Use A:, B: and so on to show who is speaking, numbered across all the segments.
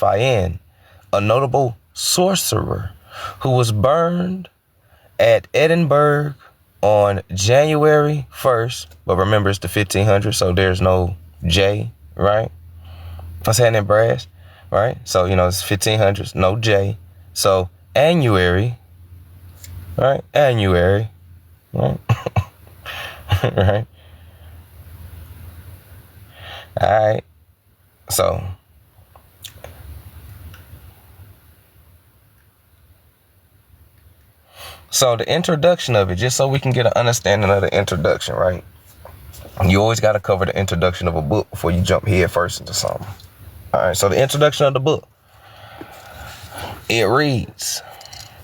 A: Fayen, a notable sorcerer who was burned at Edinburgh on January 1st. But remember, it's the 1500s, so there's no J, right? What's happening, brass? Right? So, it's 1500s, no J. So, annuary, right? Annuary, right? Right? All right. So the introduction of it, just so we can get an understanding of the introduction, right? You always got to cover the introduction of a book before you jump head first into something. All right, so the introduction of the book, it reads,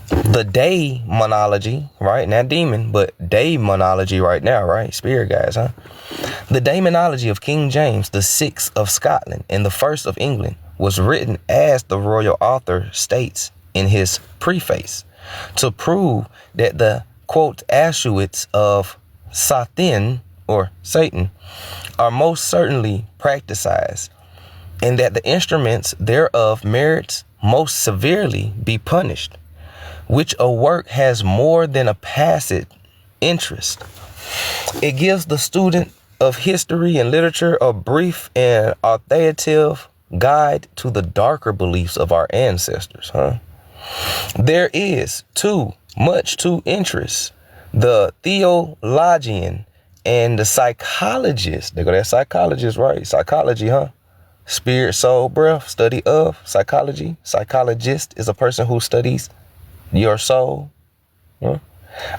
A: the daemonology, right? Not demon, but daemonology right now, right? Spirit guys, huh? The daemonology of King James the Sixth of Scotland and the First of England was written, as the royal author states in his preface, to prove that the, quote, Ashuits of Sathan, or Satan, are most certainly practicized, and that the instruments thereof merits most severely be punished, which a work has more than a passing interest. It gives the student of history and literature a brief and authoritative guide to the darker beliefs of our ancestors, huh? There is, too, much to interest the theologian and the psychologist. They go, that psychologist, right? Psychology, huh? Spirit, soul, breath, study of psychology. Psychologist is a person who studies your soul. Huh?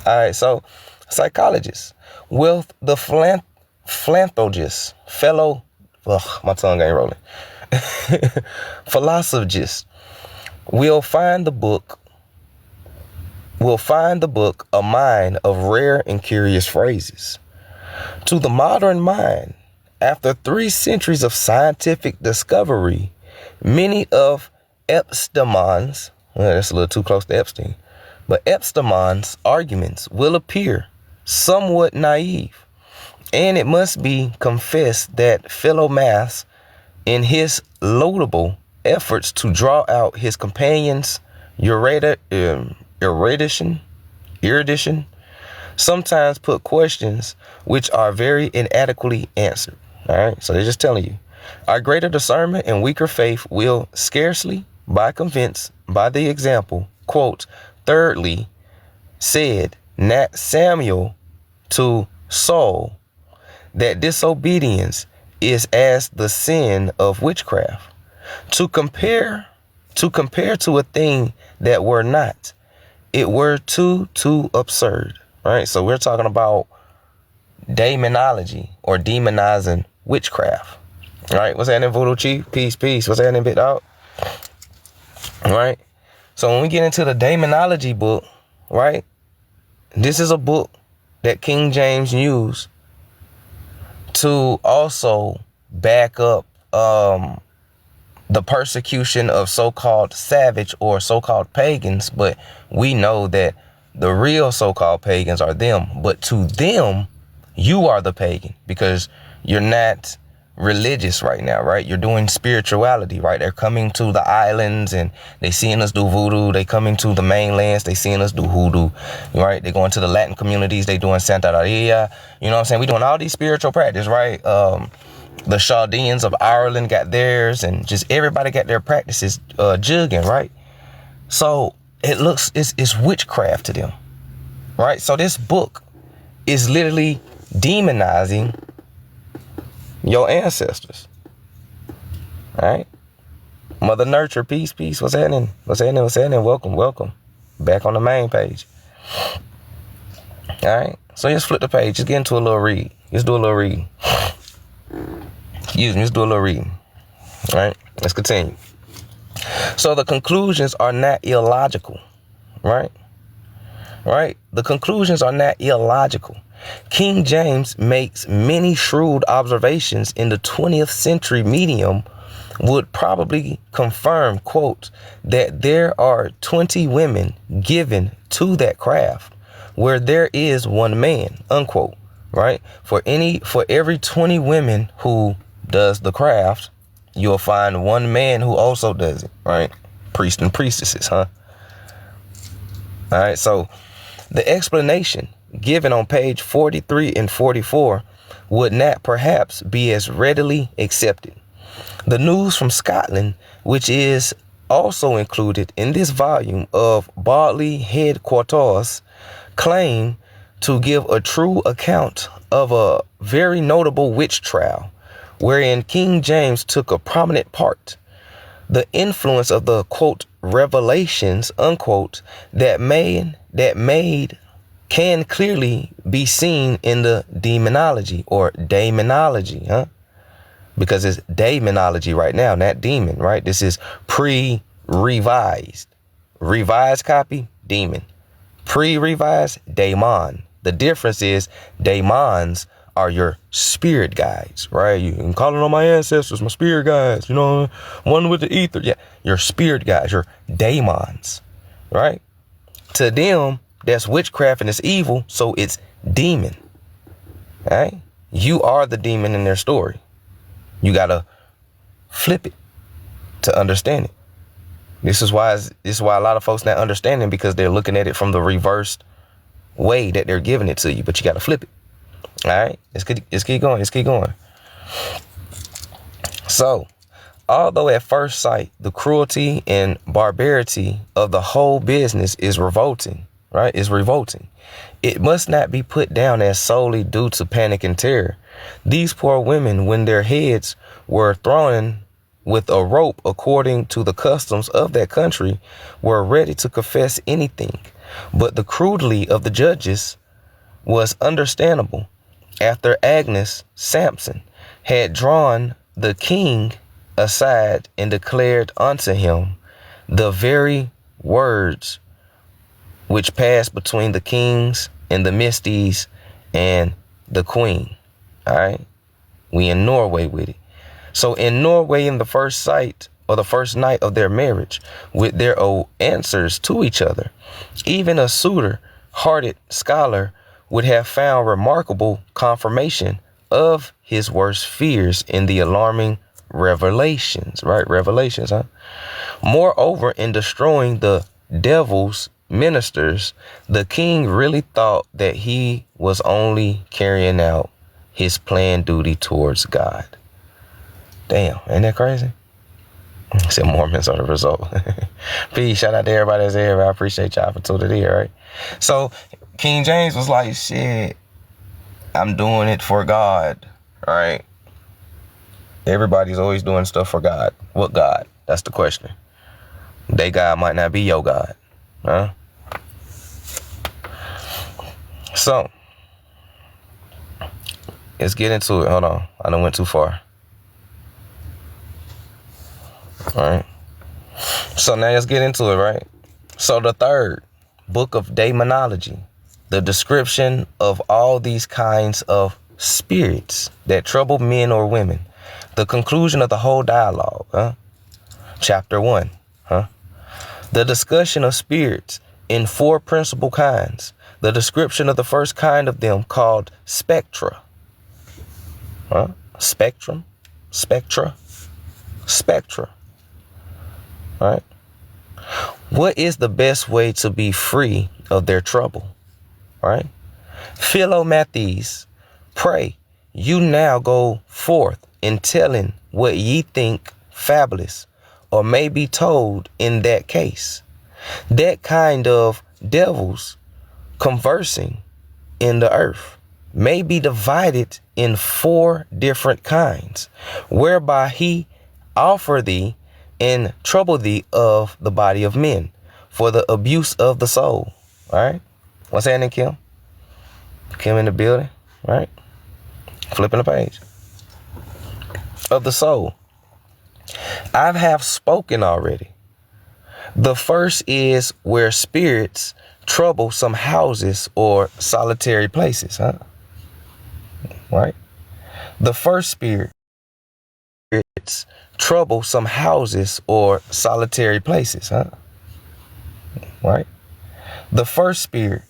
A: All right, so psychologist with the philanthropist, my tongue ain't rolling. Philosophist will find the book a mine of rare and curious phrases. To the modern mind, after 3 centuries of scientific discovery, many of Epistemons, that's a little too close to Epstein, but Epistemons' arguments will appear somewhat naive, and it must be confessed that Philomath, in his laudable efforts to draw out his companion's erudition, sometimes put questions which are very inadequately answered. All right, so they're just telling you, our greater discernment and weaker faith will scarcely by convinced by the example. Quote, thirdly, said Nat Samuel to Saul, that disobedience is as the sin of witchcraft. To compare to a thing that were not, it were too absurd. Right? So we're talking about daemonology, or demonizing witchcraft. Right? What's happening, Voodoo Chief? Peace. What's happening, Big Dog? Right? So when we get into the daemonology book, right? This is a book that King James used to also back up the persecution of so-called savage or so-called pagans. But we know that the real so-called pagans are them. But to them, you are the pagan, because you're not religious right now, right? You're doing spirituality, right? They're coming to the islands and they seeing us do voodoo. They coming to the mainlands, they seeing us do hoodoo, right? They going to the Latin communities, they doing Santeria. You know what I'm saying? We doing all these spiritual practice, right? The Chaldeans of Ireland got theirs, and just everybody got their practices jugging, right? So it looks, it's witchcraft to them, right? So this book is literally demonizing your ancestors, right? Mother Nurture, peace. What's happening? Welcome. Back on the main page. All right. So just flip the page. Just get into a little read. Let's do a little reading. Let's do a little reading. All right. Let's continue. So the conclusions are not illogical, right? Right? The conclusions are not illogical. King James makes many shrewd observations in the 20th century medium would probably confirm, quote, that there are 20 women given to that craft where there is one man, unquote, right? For every 20 women who does the craft, you'll find one man who also does it, right? Priests and priestesses, huh? All right, so the explanation given on page 43 and 44 would not perhaps be as readily accepted. The news from Scotland, which is also included in this volume of Bodley Headquarters, claim to give a true account of a very notable witch trial, wherein King James took a prominent part. The influence of the, quote, revelations, unquote, that made can clearly be seen in the demonology or daemonology, huh? Because it's daemonology right now, not demon, right? This is pre-revised. Revised copy, demon. Pre-revised, daemon. The difference is daemons are your spirit guides, right? You can call it on my ancestors, my spirit guides, you know, one with the ether. Yeah, your spirit guides, your daemons, right? To them, that's witchcraft and it's evil, so it's demon, right? You are the demon in their story. You got to flip it to understand it. This is why a lot of folks not understanding, because they're looking at it from the reversed way that they're giving it to you, but you got to flip it. All right, let's keep going. So, although at first sight, the cruelty and barbarity of the whole business is revolting, right? It's revolting. It must not be put down as solely due to panic and terror. These poor women, when their heads were thrown with a rope according to the customs of that country, were ready to confess anything. But the cruelty of the judges was understandable. After Agnes Sampson had drawn the king aside and declared unto him the very words which passed between the kings and the Misties and the queen. All right. We in Norway with it. So in Norway, in the first sight or the first night of their marriage, with their answers to each other, even a suitor-hearted scholar would have found remarkable confirmation of his worst fears in the alarming revelations, right? Revelations, huh? Moreover, in destroying the devil's ministers, the king really thought that he was only carrying out his planned duty towards God. Damn, ain't that crazy? Said Mormons are the result. Peace, shout out to everybody that's here. I appreciate y'all for tuning in, right? So King James was like, shit, I'm doing it for God, right? Everybody's always doing stuff for God. What God? That's the question. They God might not be your God, huh? So let's get into it. Hold on, I done went too far. All right. So now let's get into it, right? So the third book of Daemonology, the description of all these kinds of spirits that trouble men or women. The conclusion of the whole dialogue, huh? Chapter 1, huh? The discussion of spirits in 4 principal kinds. The description of the first kind of them called spectra. Huh? Spectrum, spectra, spectra. All right. What is the best way to be free of their trouble? All right. Philomathes, pray, you now go forth in telling what ye think fabulous, or may be told in that case. That kind of devils conversing in the earth may be divided in 4 different kinds, whereby he offer thee and trouble thee of the body of men for the abuse of the soul. All right. What's happening, Kim? Kim in the building, right? Flipping the page. Of the soul. I have spoken already. The first is where spirits trouble some houses or solitary places, huh? Right? The first spirits trouble some houses or solitary places, huh? Right? The first spirit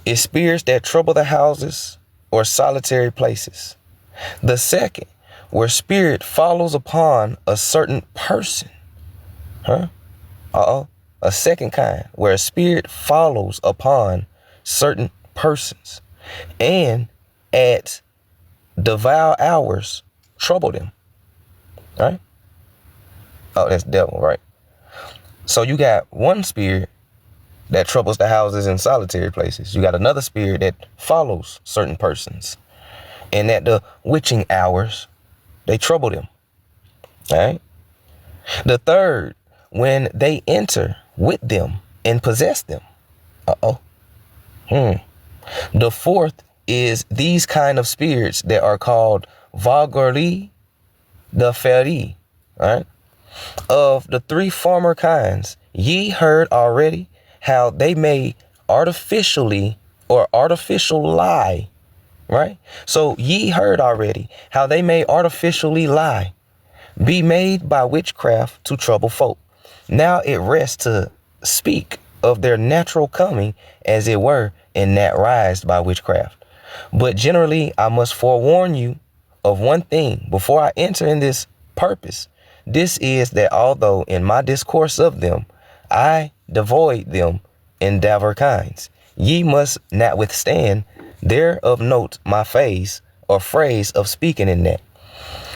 A: is spirits that trouble the houses or solitary places. The second, where spirit follows upon a certain person. Huh? A second kind, where a spirit follows upon certain persons, and at devout hours trouble them. Right? Oh, that's devil, right? So you got one spirit that troubles the houses in solitary places. You got another spirit that follows certain persons, and at the witching hours, they trouble them. All right? The third, when they enter with them and possess them. The fourth is these kind of spirits that are called Vagari the Feri. All right? Of the three former kinds, ye heard already how they may artificially or artificial lie. Right? So ye heard already how they may artificially lie, be made by witchcraft to trouble folk. Now it rests to speak of their natural coming, as it were, in that rise by witchcraft. But generally, I must forewarn you of one thing before I enter in this purpose. This is that although in my discourse of them, I devoid them in divers kinds, ye must notwithstand thereof note my phase or phrase of speaking in that.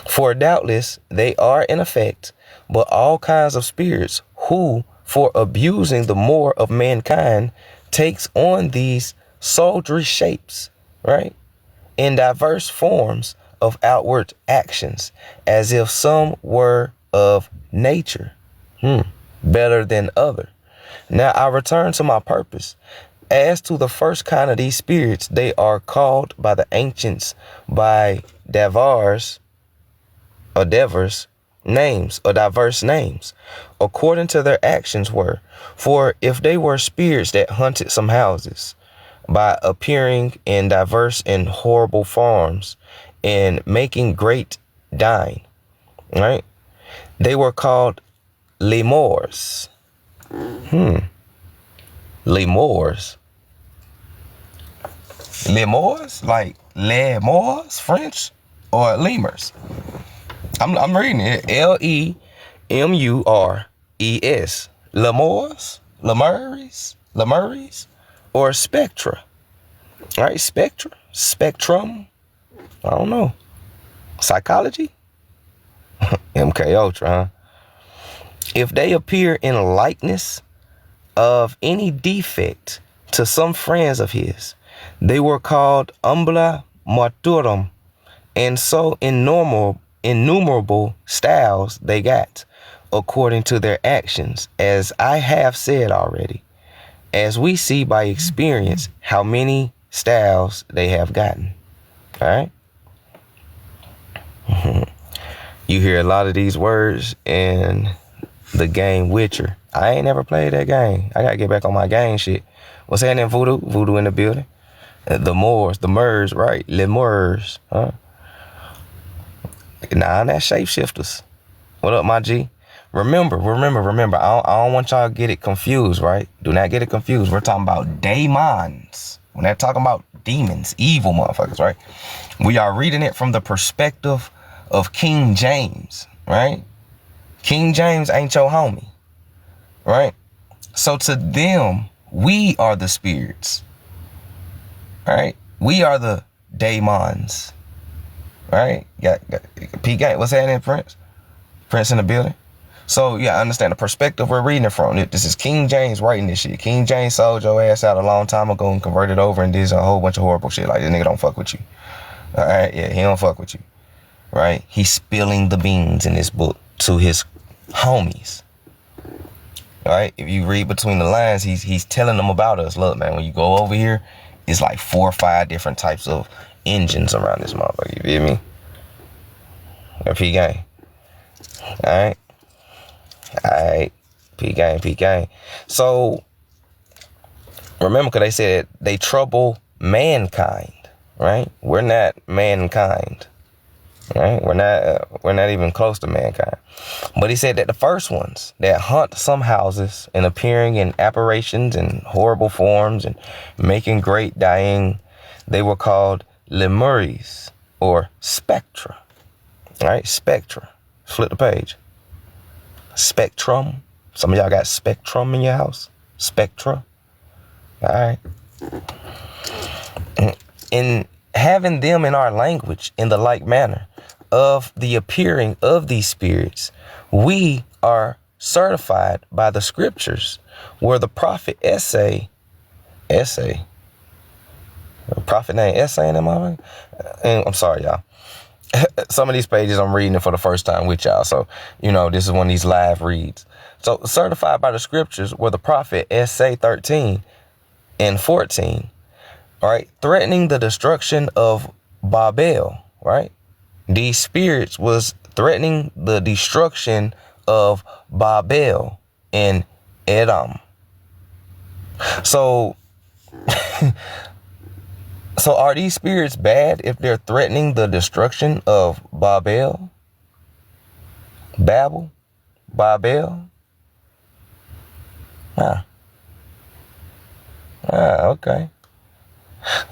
A: For doubtless they are in effect, but all kinds of spirits who, for abusing the more of mankind, takes on these soldierly shapes, right, in diverse forms of outward actions, as if some were of nature better than other. Now I return to my purpose. As to the first kind of these spirits, they are called by the ancients by diverse names, according to their actions were. For if they were spirits that hunted some houses by appearing in diverse and horrible forms and making great dying, right? They were called lemurs. Lemurs. Lemurs? Like lemurs, French? Or lemurs? I'm reading it. Lemurs. Lemurs? Lemurs? Or spectra. All right, spectra? Spectrum? I don't know. Psychology? MK Ultra, huh? If they appear in likeness of any defect to some friends of his, they were called umbra mortuorum, and so innumerable styles they got, according to their actions, as I have said already, as we see by experience how many styles they have gotten. All right? You hear a lot of these words in the game Witcher. I ain't never played that game. I gotta get back on my game shit. What's happening, Voodoo? Voodoo in the building. The Murs, right? Lemurs, huh? Nah, that's shapeshifters. What up, my G? Remember. I don't want y'all to get it confused, right? Do not get it confused. We're talking about daemons. We're not talking about demons, evil motherfuckers, right? We are reading it from the perspective of King James, right? King James ain't your homie, right? So to them, we are the spirits, right? We are the daemons, right? Got P Gang. What's happening, Prince? Prince in the building. So yeah, understand the perspective we're reading it from. This is King James writing this shit. King James sold your ass out a long time ago and converted over and did a whole bunch of horrible shit. Like, this nigga don't fuck with you. All right, yeah, he don't fuck with you, right? He's spilling the beans in this book to his homies. All right, if you read between the lines, he's telling them about us. Look, man, when you go over here, it's like 4 or 5 different types of engines around this motherfucker. You feel me? P Gang. All right, P Gang. So remember, because they said they trouble mankind, right? We're not mankind, right? We're not even close to mankind. But he said that the first ones that hunt some houses and appearing in apparitions and horrible forms and making great dying, they were called lemures or spectra. All right, spectra. Flip the page. Spectrum. Some of y'all got spectrum in your house. Spectra. All right. In having them in our language in the like manner of the appearing of these spirits, we are certified by the scriptures, where the prophet essay, prophet name essay in them. I'm sorry, y'all. Some of these pages I'm reading it for the first time with y'all. So, this is one of these live reads. So certified by the scriptures, where the prophet essay 13 and 14, all right, threatening the destruction of Babel, right? These spirits was threatening the destruction of Babel and Edom. So are these spirits bad if they're threatening the destruction of Babel? Babel? Okay.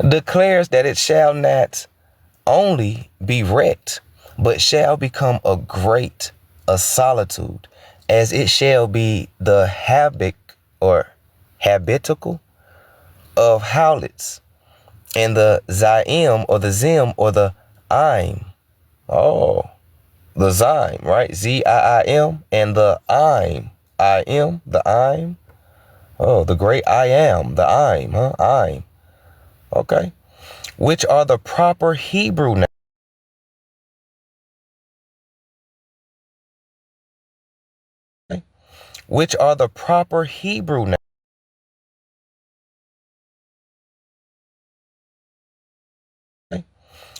A: Declares that it shall not only be wrecked, but shall become a solitude, as it shall be the habitacle of Howlets, and the Zaim or the Zim or the Aim. Oh, the Zaim, right? Z-I-I-M, and the Aim. I-M, the Aim. Oh, the great I am, the Aim, huh? Aim. Okay. Which are the proper Hebrew names. Which are the proper Hebrew names.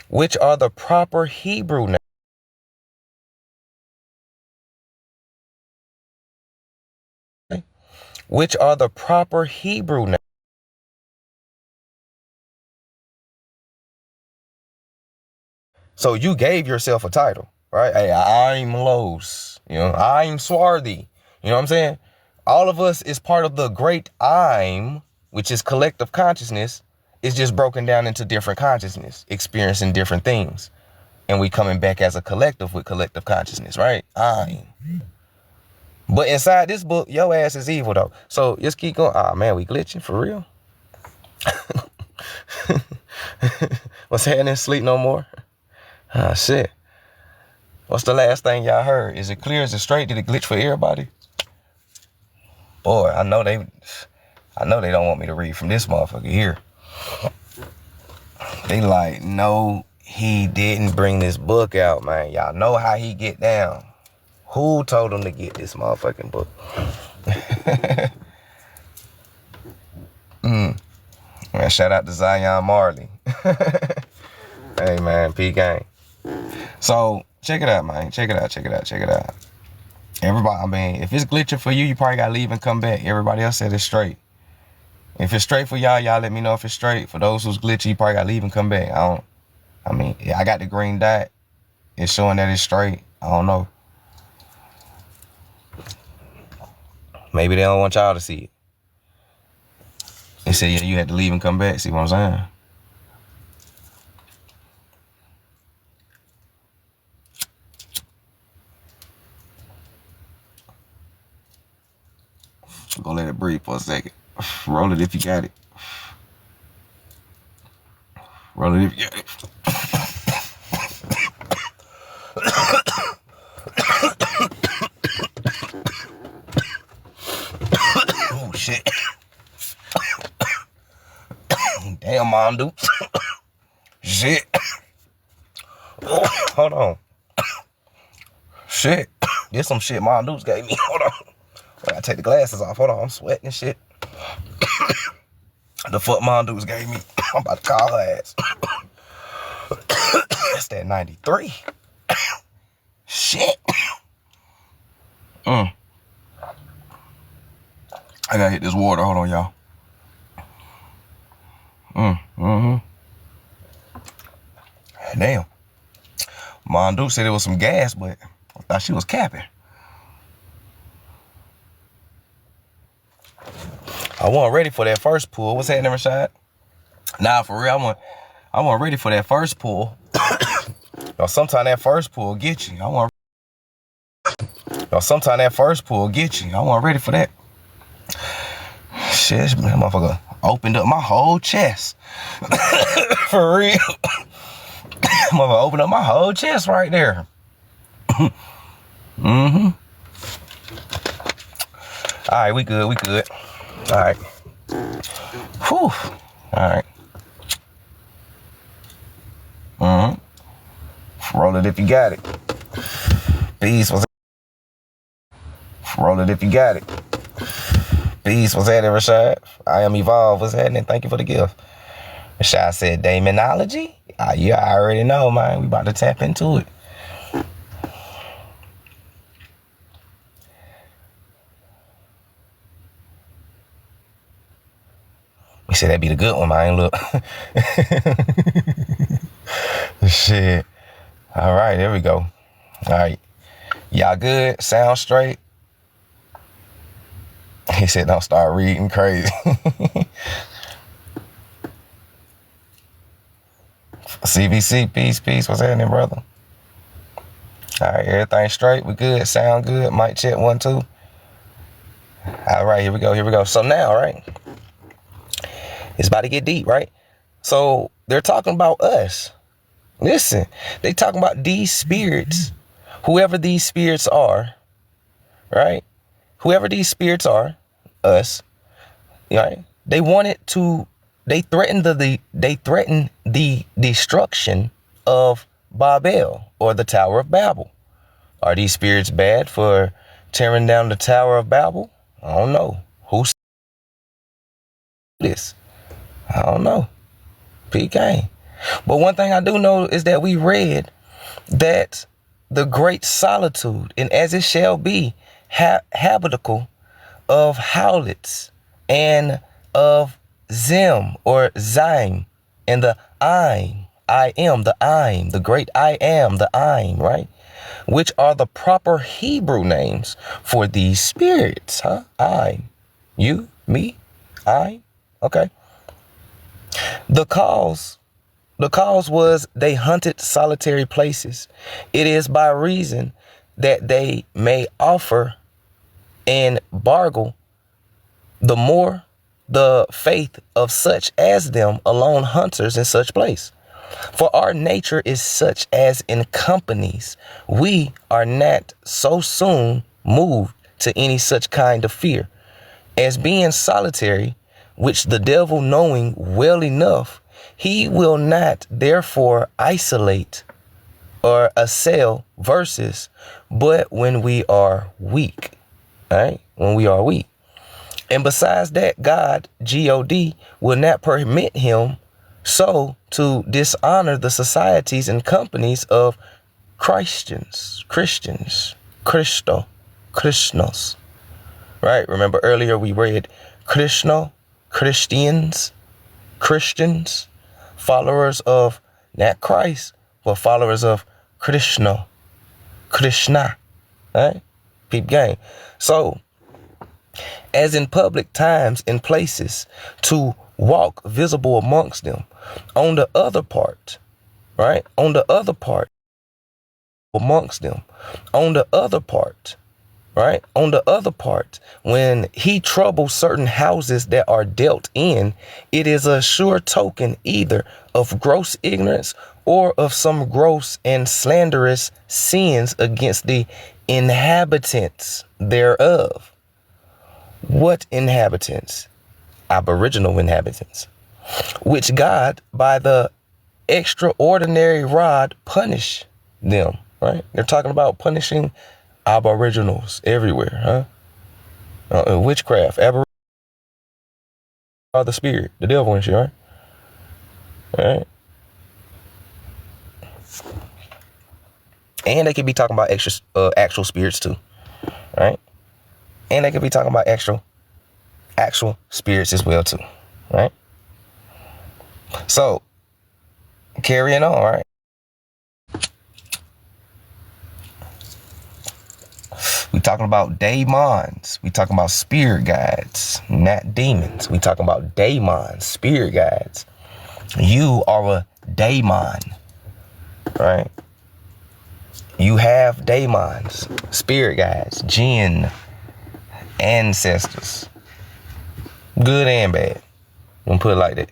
A: Which are the proper Hebrew names. Which are the proper Hebrew names. So you gave yourself a title, right? Hey, I'm Los, I'm Swarthy. You know what I'm saying? All of us is part of the great I'm, which is collective consciousness. It's just broken down into different consciousness, experiencing different things. And we coming back as a collective with collective consciousness, right? I'm. But inside this book, your ass is evil, though. So just keep going. Ah, man, we glitching for real. What's happening? Sleep no more? Ah, shit. What's the last thing y'all heard? Is it clear? Is it straight? Did it glitch for everybody? Boy, I know they don't want me to read from this motherfucker here. They like, no, he didn't bring this book out, man. Y'all know how he get down. Who told him to get this motherfucking book? Man, shout out to Zion Marley. Hey, man, P gang. So check it out, man. Check it out. Everybody, I mean, if it's glitching for you, you probably gotta leave and come back. Everybody else said it's straight. If it's straight for y'all let me know if it's straight. For those who's glitchy, you probably gotta leave and come back. I got the green dot. It's showing that it's straight. I don't know. Maybe they don't want y'all to see it. They said, yeah, you had to leave and come back. See what I'm saying? Go let it breathe for a second. Roll it if you got it. Roll it if you got it. Oh, shit. Damn, Mom, dude. Shit. Hold on. Shit. There's some shit Mom Dukes gave me. Hold on. I gotta take the glasses off. Hold on. I'm sweating and shit. The fuck Mom Dukes gave me. I'm about to call her ass. That's that 93. Shit. I gotta hit this water. Hold on, y'all. Damn. Mom Duke said it was some gas, but I thought she was capping. I wasn't ready for that first pull. What's happening, Rashad? Nah, for real, I wasn't ready for that first pull. Sometime that first pull get you. Sometime that first pull get you. I wasn't ready for that. Shit, this motherfucker opened up my whole chest. For real. Motherfucker opened up my whole chest right there. Mm-hmm. All right, we good. All right. Whew. All right. Mm-hmm. Roll it if you got it. Peace. Roll it if you got it. Peace. What's happening, Rashad? I am Evolve. What's happening? Thank you for the gift. Rashad said Daemonology. Yeah, I already know, man. We about to tap into it. We said that'd be the good one, man. Look. Shit. All right, there we go. All right. Y'all good? Sound straight? He said, don't start reading crazy. CBC, peace. What's happening, brother? All right, everything straight? We good? Sound good? Mic check 1, 2. All right, here we go. So now, right? It's about to get deep, right? So they're talking about us. Listen, they talking about these spirits, whoever these spirits are, right? Whoever these spirits are, us, right? They threatened the destruction of Babel, or the Tower of Babel. Are these spirits bad for tearing down the Tower of Babel? I don't know. Who said this? I don't know. PK. But one thing I do know is that we read that the great solitude, and as it shall be, habitable of Howlets and of Zim or Zyme, and the I am, the great I am, the Im, right? Which are the proper Hebrew names for these spirits, huh? I, you, me, I, okay. The cause was they hunted solitary places. It is by reason that they may offer and bargle the more the faith of such as them alone hunters in such place. For our nature is such as in companies we are not so soon moved to any such kind of fear, as being solitary, which the devil knowing well enough, he will not therefore isolate or assail verses, but when we are weak, right? When we are weak. And besides that, God, G-O-D, will not permit him so to dishonor the societies and companies of Christians, Christinos, right? Remember earlier we read Christians, followers of not Christ, but followers of Krishna, right? Peep game. So, as in public times and places, to walk visible amongst them. On the other part, right? On the other part, amongst them. On the other part, right? On the other part, when he troubles certain houses that are dealt in, it is a sure token either of gross ignorance or of some gross and slanderous sins against the inhabitants thereof. What inhabitants? Aboriginal inhabitants, which God by the extraordinary rod punish them, right? They're talking about punishing aboriginals everywhere, huh? Witchcraft, aboriginal are the spirit, the devil and shit, right? Right? And they could be talking about actual spirits too, right? And they could be talking about actual spirits as well too, right? So, carrying on, right? We talking about daemons. We talking about spirit guides, not demons. We talking about daemons, spirit guides. You are a daemon, right? You have daemons, spirit guides, jinn, ancestors. Good and bad. I'm gonna put it like that.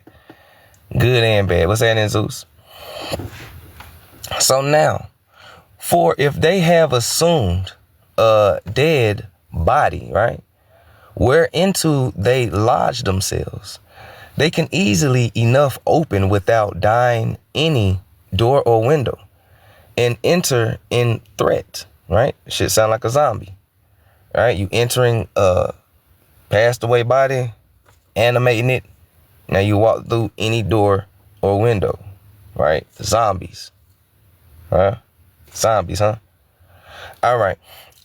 A: Good and bad. What's that in Zeus? So now, for if they have assumed a dead body, right, whereinto they lodge themselves, they can easily enough open without dying any door or window and enter in threat, right? Shit sound like a zombie, right? You entering a passed away body, animating it. Now you walk through any door or window, right? Zombies, huh? Zombies, huh? All right.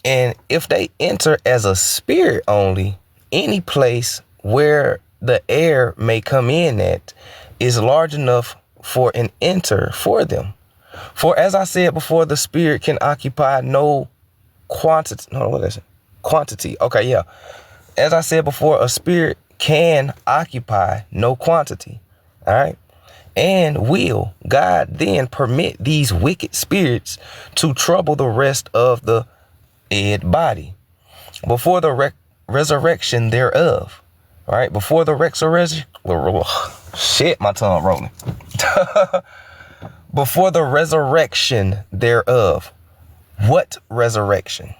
A: And if they enter as a spirit only, any place where the air may come in at is large enough for an enter for them. For as I said before, the spirit can occupy no quantity. No, what is it? Quantity. Okay, yeah. As I said before, a spirit can occupy no quantity. All right. And will God then permit these wicked spirits to trouble the rest of the dead body before the resurrection thereof? All right. Before the resurrection. Shit, my tongue rolling. Before the resurrection thereof. What resurrection?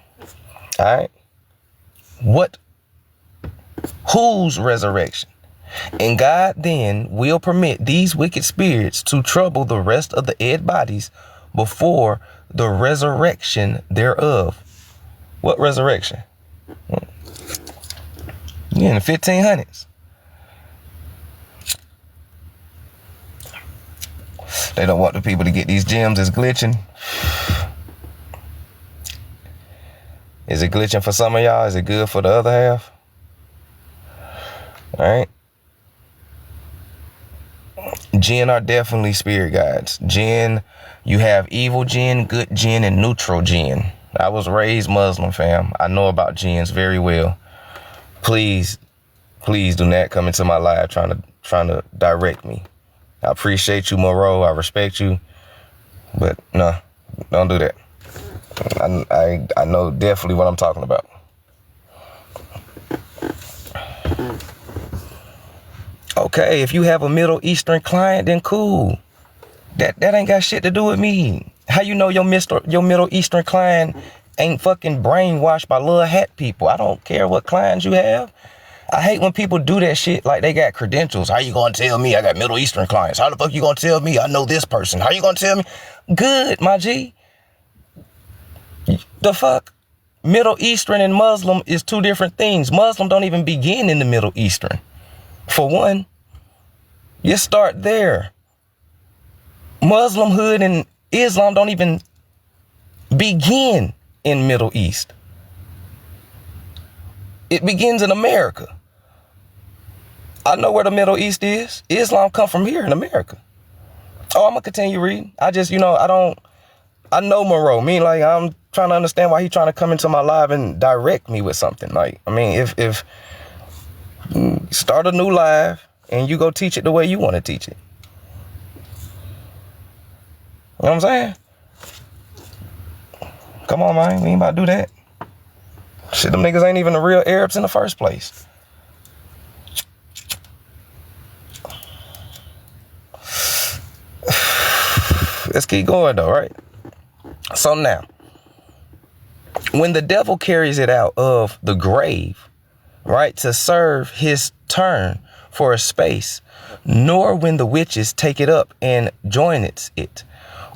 A: All right. What? Whose resurrection? And God then will permit these wicked spirits to trouble the rest of the dead bodies before the resurrection thereof. What resurrection? Yeah, in the 1500s. They don't want the people to get these gems that's glitching. Is it glitching for some of y'all? Is it good for the other half? All right. Jinn are definitely spirit guides. Jinn, you have evil jinn, good jinn, and neutral jinn. I was raised Muslim, fam. I know about jinns very well. Please do not come into my life trying to direct me. I appreciate you, Moreau. I respect you, but no, don't do that. I know definitely what I'm talking about. Okay, if you have a Middle Eastern client, then cool. That ain't got shit to do with me. How you know your Middle Eastern client ain't fucking brainwashed by little hat people? I don't care what clients you have. I hate when people do that shit like they got credentials. How you gonna tell me I got Middle Eastern clients? How the fuck you gonna tell me I know this person? How you gonna tell me? Good, my G. The fuck? Middle Eastern and Muslim is two different things. Muslim don't even begin in the Middle Eastern. For one, you start there. Muslimhood and Islam don't even begin in Middle East. It begins in America. I know where the Middle East is. Islam come from here in America. Oh, I'm gonna continue reading. I just, I know Moreau. I'm trying to understand why he's trying to come into my live and direct me with something. If start a new live and you go teach it the way you want to teach it. You know what I'm saying? Come on, man. We ain't about to do that. Shit, them niggas ain't even the real Arabs in the first place. Let's keep going though, right? So now, when the devil carries it out of the grave, right, to serve his turn for a space, nor when the witches take it up and join it,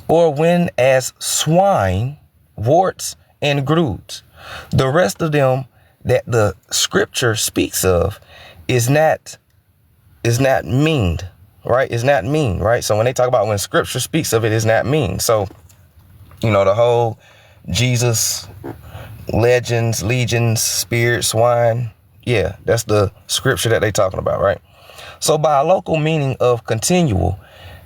A: or when as swine, warts, and groods, the rest of them that the scripture speaks of is not meaned, right? Is not mean, right? So when they talk about when scripture speaks of it, is not mean. So, the whole Jesus, legends, legions, spirit, swine. Yeah, that's the scripture that they talking about, right? So by a local meaning of continual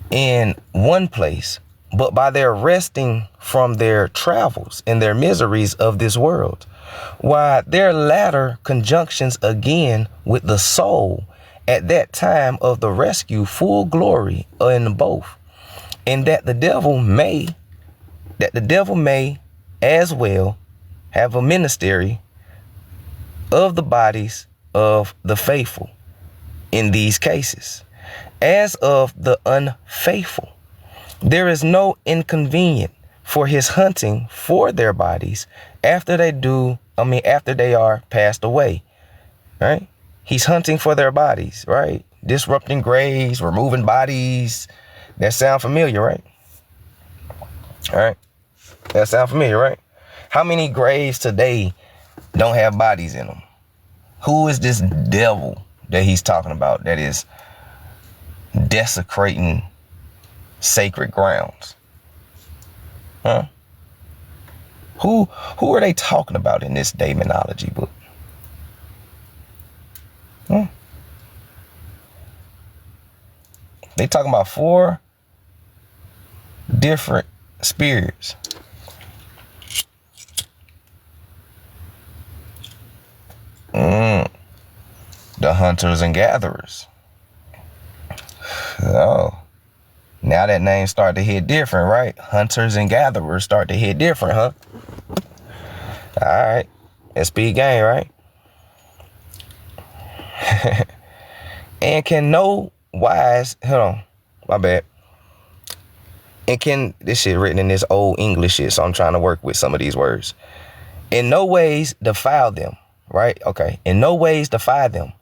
A: in one place, but by their resting from their travels and their miseries of this world, why their latter conjunctions again with the soul at that time of the rescue full glory in both, and that the devil may as well have a ministry of the bodies of the faithful in these cases. As of the unfaithful, there is no inconvenience for his hunting for their bodies after they are passed away, right? He's hunting for their bodies, right? Disrupting graves, removing bodies. That sound familiar, right? All right. That sound familiar, right? How many graves today don't have bodies in them? Who is this devil that he's talking about that is desecrating sacred grounds? Huh? Who are they talking about in this demonology book? Huh? They talking about 4 different spirits. The hunters and gatherers. Oh, now that name start to hit different, right? Hunters and gatherers start to hit different, huh? All right, SP gang, right? And can no wise, hold on, my bad. And can, this shit written in this old English shit, so I'm trying to work with some of these words. In no ways defile them, right? Okay, in no ways defile them.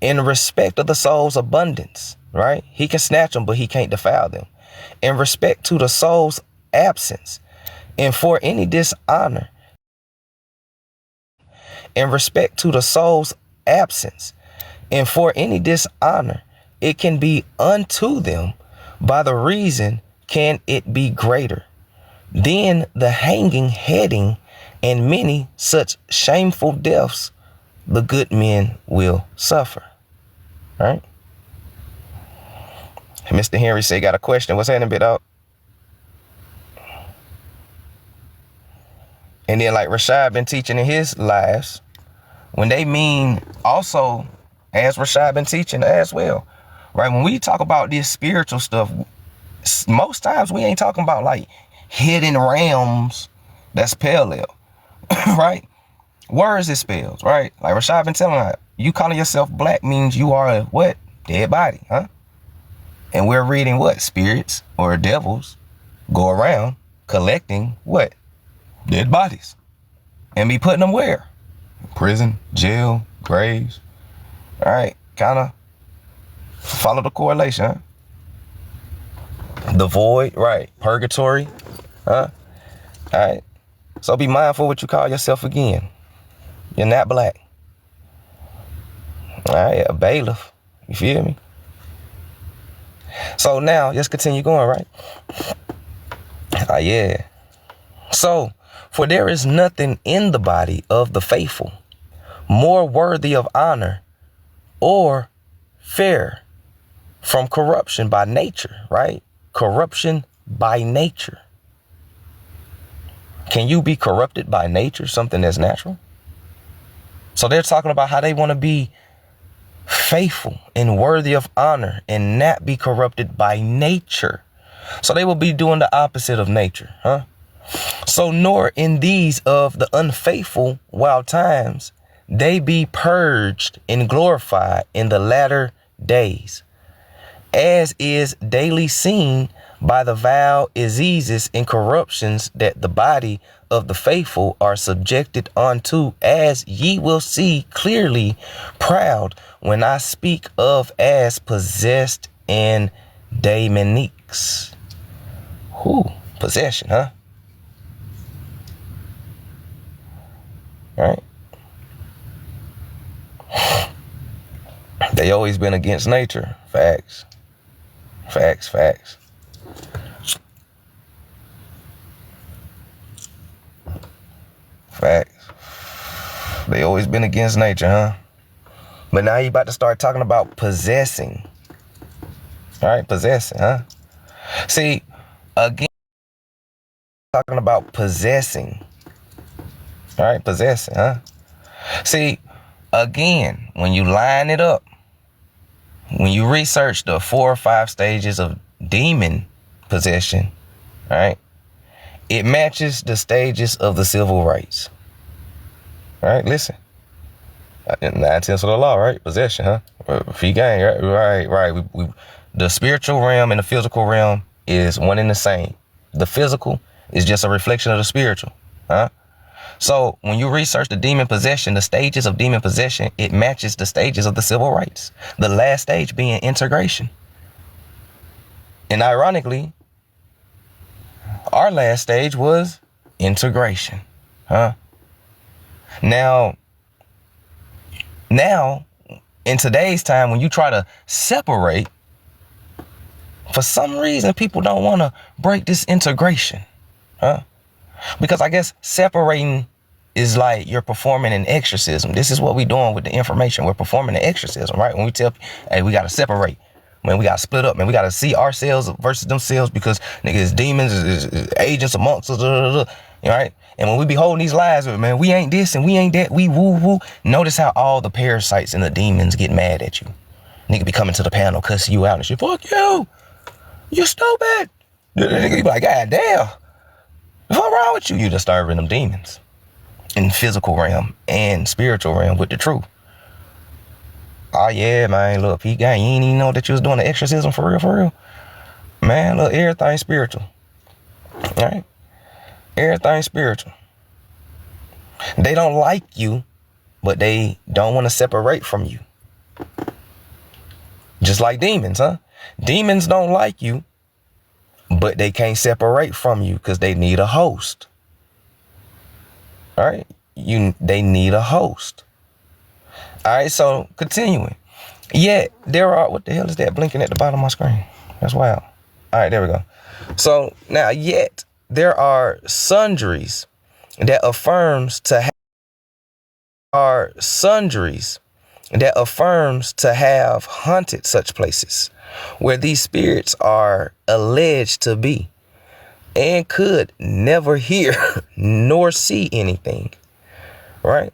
A: In respect of the soul's abundance, right? He can snatch them, but he can't defile them. In respect to the soul's absence, and for any dishonor. In respect to the soul's absence, and for any dishonor, it can be unto them by the reason can it be greater. Then the hanging, heading, and many such shameful deaths the good men will suffer. Right? Mr. Henry say, got a question. What's happening, bit out? And then like Rashad been teaching in his lives, when they mean also as Rashad been teaching as well, right? When we talk about this spiritual stuff, most times we ain't talking about like hidden realms that's parallel, right? Words is spells, right? Like Rashad been telling her, you calling yourself black means you are a what? Dead body, huh? And we're reading what? Spirits or devils go around collecting what? Dead bodies. And be putting them where? Prison, jail, graves. All right, kind of follow the correlation, huh? The void, right? Purgatory, huh? All right. So be mindful what you call yourself again. You're not black. All right, a bailiff. You feel me? So now let's continue going, right? Yeah. So, for there is nothing in the body of the faithful more worthy of honor or fair from corruption by nature, right? Corruption by nature. Can you be corrupted by nature, something that's natural? So they're talking about how they want to be faithful and worthy of honor and not be corrupted by nature. So they will be doing the opposite of nature, huh? So nor in these of the unfaithful while times they be purged and glorified in the latter days, as is daily seen by the vile diseases and corruptions that the body of the faithful are subjected unto, as ye will see clearly proud when I speak of as possessed and demonics. Whew, possession, huh? Right? They always been against nature. Facts. Facts, facts. Facts. They always been against nature, huh? But now you about to start talking about possessing. All right, possessing, huh? See, again, talking about possessing. All right, possessing, huh? See, again, when you line it up, when you research the 4 or 5 stages of demon possession, right? It matches the stages of the civil rights. All right, listen. 9/10 of the law, right? Possession, huh? Fee gang, right. The spiritual realm and the physical realm is one and the same. The physical is just a reflection of the spiritual, huh? So when you research the demon possession, the stages of demon possession, it matches the stages of the civil rights. The last stage being integration. And ironically, our last stage was integration, huh? Now, in today's time, when you try to separate, for some reason, people don't want to break this integration, huh? Because I guess separating is like you're performing an exorcism. This is what we're doing with the information. We're performing an exorcism, right? When we tell, hey, we got to separate. Man, we got to split up, man. We got to see ourselves versus themselves because niggas, demons, is agents amongst us, right? And when we be holding these lies, man, we ain't this and we ain't that, we woo. Notice how all the parasites and the demons get mad at you. Nigga be coming to the panel, cussing you out and shit. Fuck you. You stupid. Nigga be like, God damn. What's wrong with you? You disturbing them demons in physical realm and spiritual realm with the truth. Oh yeah, man, look, Pete guy, you ain't even know that you was doing the exorcism for real. Man, look, everything spiritual. All right? Everything spiritual. They don't like you, but they don't want to separate from you. Just like demons, huh? Demons don't like you, but they can't separate from you because they need a host. All right? They need a host. All right, so continuing. Yet there are, what the hell is that blinking at the bottom of my screen? That's wild. All right, there we go. So now, yet there are sundries that affirms to have haunted such places where these spirits are alleged to be and could never hear nor see anything. Right?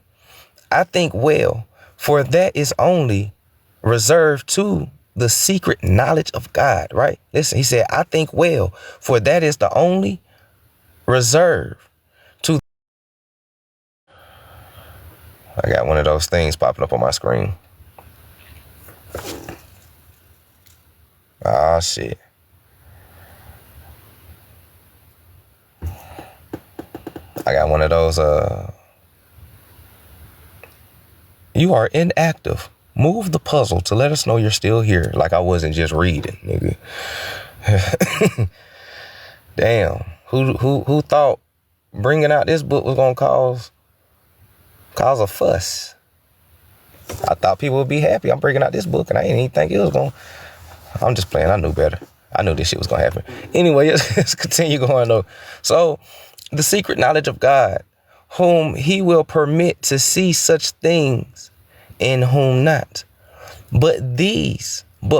A: I think, well, for that is only reserved to the secret knowledge of God, right? Listen, he said, I think, well, for that is the only reserved to. I got one of those things popping up on my screen. Ah, shit. I got one of those, you are inactive. Move the puzzle to let us know you're still here. Like I wasn't just reading, nigga. Damn. Who thought bringing out this book was gonna cause a fuss? I thought people would be happy I'm bringing out this book, and I didn't even think it was gonna. I'm just playing. I knew better. I knew this shit was gonna happen. Anyway, let's continue going though. So, the secret knowledge of God, whom he will permit to see such things, and whom not. But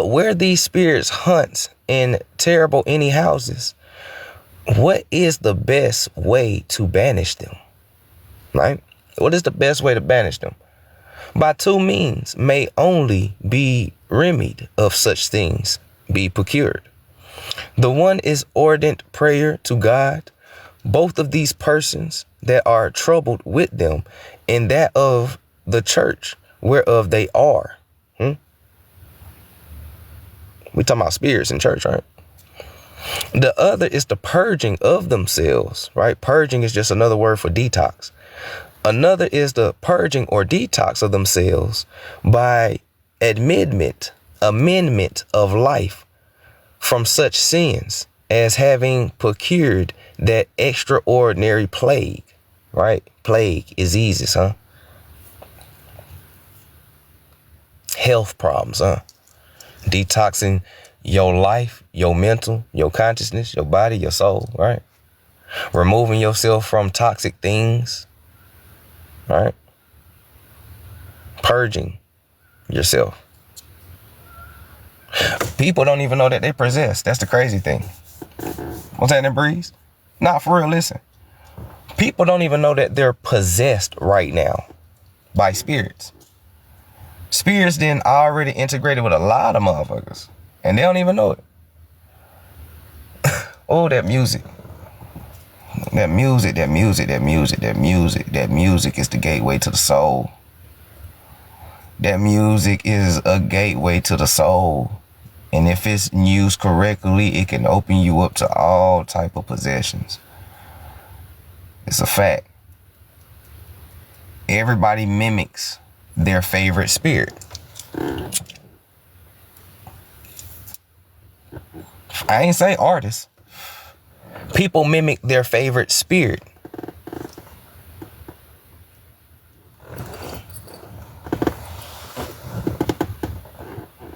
A: where these spirits hunt in terrible any houses, what is the best way to banish them? Right? What is the best way to banish them? By two means may only be remedied of such things be procured. The one is ardent prayer to God, both of these persons that are troubled with them, and that of the church whereof they are. We talking about spirits in church, right? The other is the purging of themselves, right? Purging is just another word for detox. Another is the purging or detox of themselves by amendment of life from such sins as having procured that extraordinary plague, right? Plague, diseases, huh? Health problems, huh? Detoxing your life, your mental, your consciousness, your body, your soul, right? Removing yourself from toxic things, right? Purging yourself. People don't even know that they possess. That's the crazy thing. What's happening, Breeze? Nah, for real, listen. People don't even know that they're possessed right now by spirits. Spirits then already integrated with a lot of motherfuckers, and they don't even know it. Oh, that music. That music is the gateway to the soul. That music is a gateway to the soul. And if it's used correctly, it can open you up to all type of possessions. It's a fact. Everybody mimics their favorite spirit. I ain't say artists. People mimic their favorite spirit.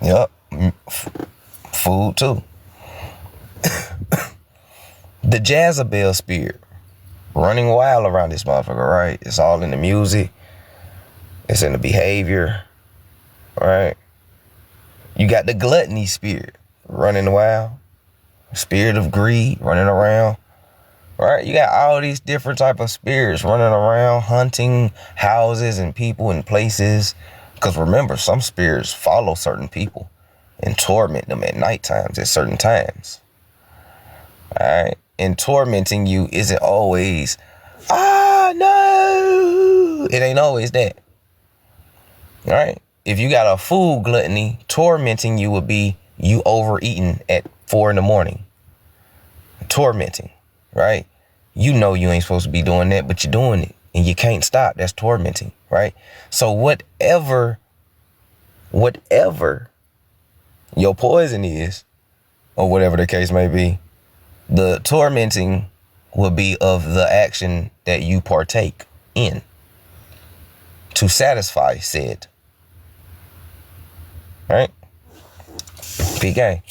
A: Yup. Food too. The Jezebel spirit. Running wild around this motherfucker, right? It's all in the music. It's in the behavior. Right? You got the gluttony spirit. Running wild. Spirit of greed. Running around. Right? You got all these different type of spirits running around, hunting houses and people and places. Because remember, some spirits follow certain people and torment them at night times at certain times. All right? And tormenting you isn't always, no. It ain't always that. All right? If you got a food gluttony, tormenting you would be you overeating at 4 a.m. Tormenting, right? You know you ain't supposed to be doing that, but you're doing it. And you can't stop. That's tormenting, right? So whatever your poison is, or whatever the case may be, the tormenting will be of the action that you partake in to satisfy said. Right? PK.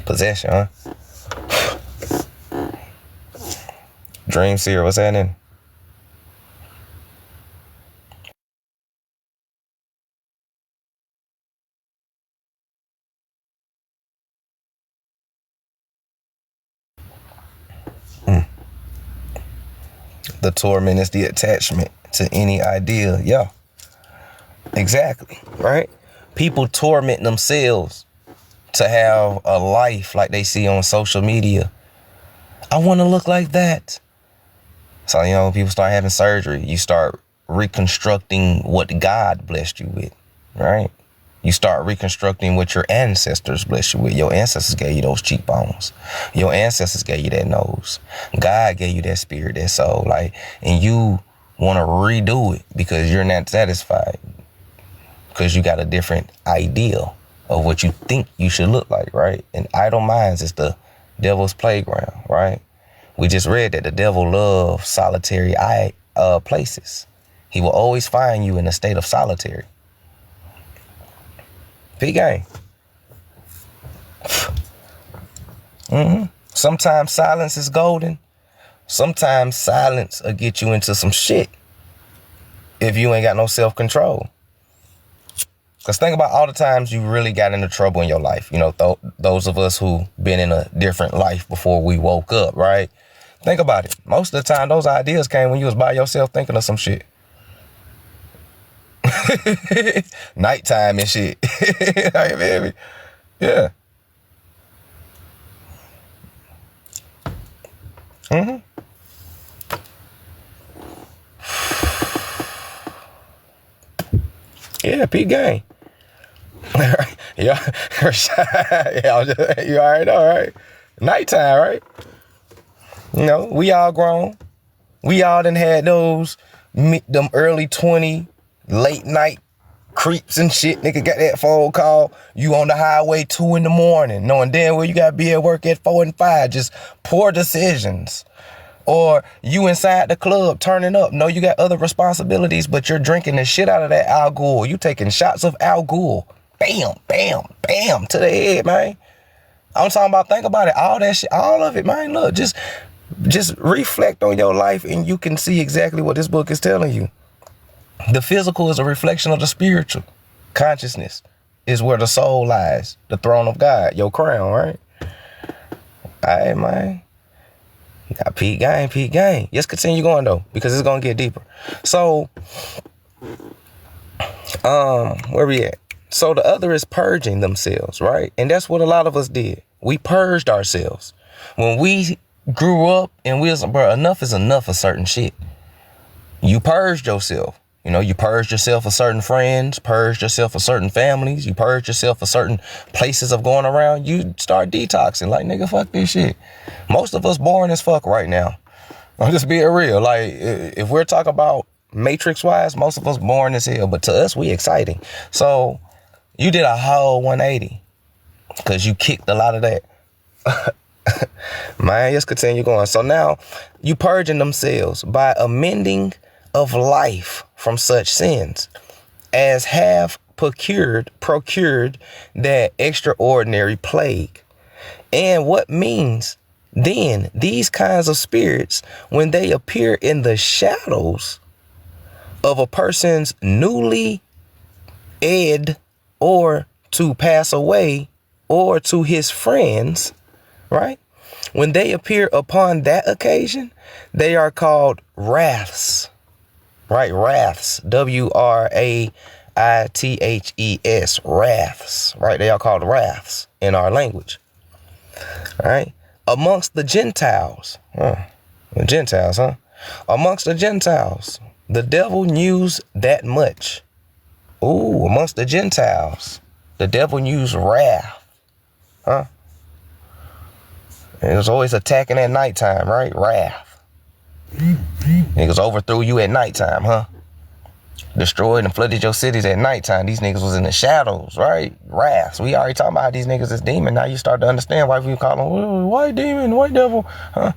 A: Possession, huh? Dream Seer, what's happening? The torment is the attachment to any idea. Yeah, exactly. Right? People torment themselves to have a life like they see on social media. I want to look like that. So, when people start having surgery, you start reconstructing what God blessed you with, right? You start reconstructing what your ancestors blessed you with. Your ancestors gave you those cheekbones. Your ancestors gave you that nose. God gave you that spirit, that soul, and you want to redo it because you're not satisfied because you got a different idea of what you think you should look like, right? And idle minds is the devil's playground, right? We just read that the devil loves solitary places. He will always find you in a state of solitary. P-gang. Sometimes silence is golden. Sometimes silence will get you into some shit if you ain't got no self-control. Because think about all the times you really got into trouble in your life. Those of us who been in a different life before we woke up, right? Think about it. Most of the time, those ideas came when you was by yourself thinking of some shit. Nighttime and shit. Yeah. Yeah, Pete Gang. Yeah. You already know, right? Nighttime, right? We all grown. We all done had them early 20, late night creeps and shit. Nigga got that phone call. You on the highway 2 a.m, knowing damn well you gotta be at work at 4 and 5. Just poor decisions. Or you inside the club turning up. No, you got other responsibilities, but you're drinking the shit out of that Al Ghul. You taking shots of Al Ghul. Bam, bam, bam to the head, man. I'm talking about, think about it. All that shit, all of it, man. Look, just reflect on your life and you can see exactly what this book is telling you. The physical is a reflection of the spiritual. Consciousness is where the soul lies. The throne of God, your crown, right? All right, man. You got Pete Gang. Let's continue going, though, because it's going to get deeper. So, where we at? So the other is purging themselves, right? And that's what a lot of us did. We purged ourselves. When we grew up and we was, bro, enough is enough of certain shit. You purged yourself. You know, you purged yourself of certain friends, purged yourself of certain families, you purged yourself of certain places of going around. You start detoxing. Like, nigga, fuck this shit. Most of us boring as fuck right now. I'm just being real. Like, if we're talking about matrix wise, most of us boring as hell, but to us, we exciting. So you did a whole 180 because you kicked a lot of that. Man, let's continue going. So now you purging themselves by amending of life from such sins as have procured that extraordinary plague. And what means then these kinds of spirits, when they appear in the shadows of a person's newly dead or to pass away or to his friends, right? When they appear upon that occasion, they are called wraths. Right? Wraths. W-R-A-I-T-H-E-S. Wraths. Right? They are called wraths in our language. All right? Amongst the Gentiles. The Gentiles, huh? Amongst the Gentiles. The devil knew that much. Ooh, amongst the Gentiles. The devil knew wrath. Huh? It was always attacking at nighttime, right? Wrath. Niggas overthrew you at nighttime, huh? Destroyed and flooded your cities at nighttime. These niggas was in the shadows, right? Wraths. We already talking about how these niggas is demon. Now you start to understand why we call them white demon, white devil, huh?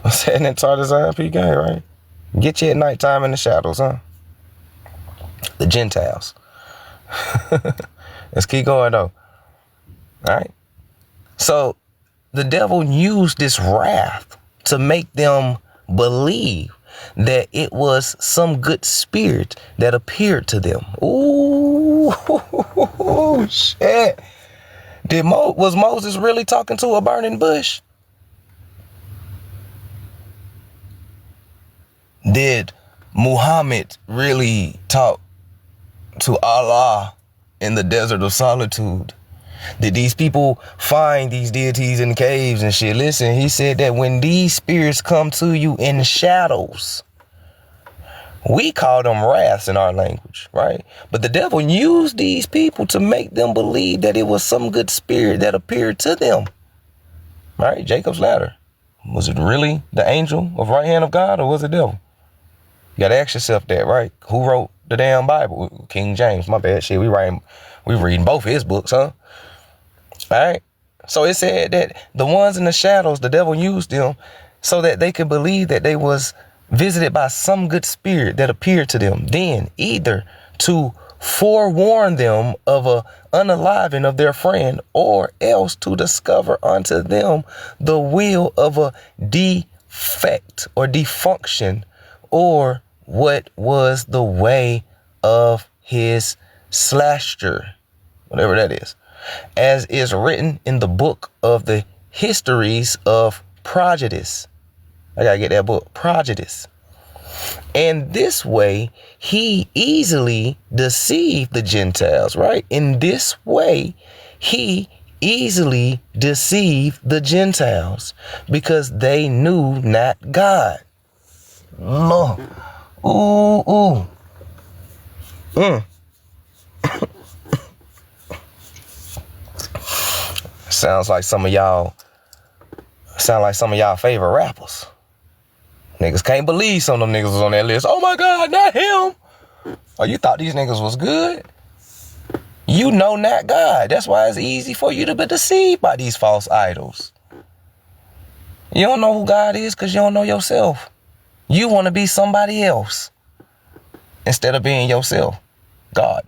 A: I'm saying that Tarzan P gang, right? Get you at nighttime in the shadows, huh? The Gentiles. Let's keep going though. All right. So the devil used this wrath to make them believe that it was some good spirit that appeared to them. Ooh, shit. Was Moses really talking to a burning bush? Did Muhammad really talk to Allah in the desert of solitude? Did these people find these deities in caves and shit? Listen, he said that when these spirits come to you in shadows, we call them wraths in our language, right? But the devil used these people to make them believe that it was some good spirit that appeared to them, right? Jacob's ladder. Was it really the angel of right hand of God or was it devil? You got to ask yourself that, right? Who wrote the damn Bible? King James. My bad. Shit, we reading both his books, huh? All right. So it said that the ones in the shadows, the devil used them so that they could believe that they was visited by some good spirit that appeared to them. Then either to forewarn them of a unaliving of their friend or else to discover unto them the will of a defect or defunction or what was the way of his slasher, whatever that is, as is written in the book of the histories of Prejudice. I gotta get that book, Prejudice. And this way, he easily deceived the Gentiles, right? In this way, he easily deceived the Gentiles because they knew not God. Lord. Ooh. Sound like some of y'all favorite rappers. Niggas can't believe some of them niggas was on that list. Oh my God, not him. Oh, you thought these niggas was good? You know not God. That's why it's easy for you to be deceived by these false idols. You don't know who God is because you don't know yourself. You want to be somebody else instead of being yourself, God.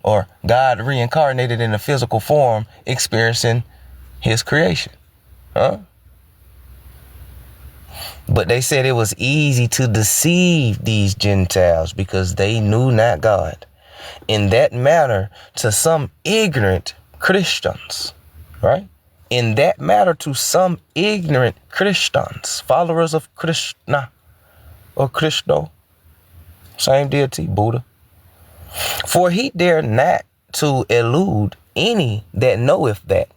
A: Or God reincarnated in a physical form, experiencing his creation. Huh? But they said it was easy to deceive these Gentiles because they knew not God. In that manner, to some ignorant Christians, right? In that matter, to some ignorant Christians, followers of Krishna or Krishna, same deity, Buddha. For he dare not to elude any that knoweth that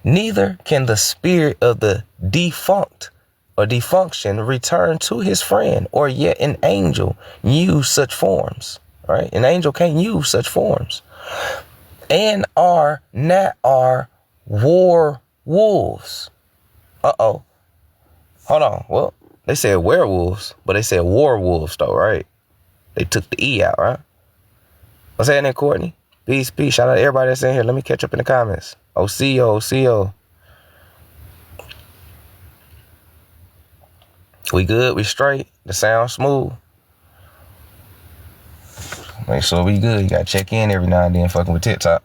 A: Neither can the spirit of the defunct or defunction return to his friend, or yet an angel use such forms, right? An angel can't use such forms. And are not our war wolves. Uh-oh. Hold on. Well, they said werewolves, but they said war wolves though, right? They took the E out, right? What's happening, Courtney? Peace, peace. Shout out to everybody that's in here. Let me catch up in the comments. OCO. We good? We straight? The sound smooth? Make sure we good. You gotta check in every now and then fucking with TikTok.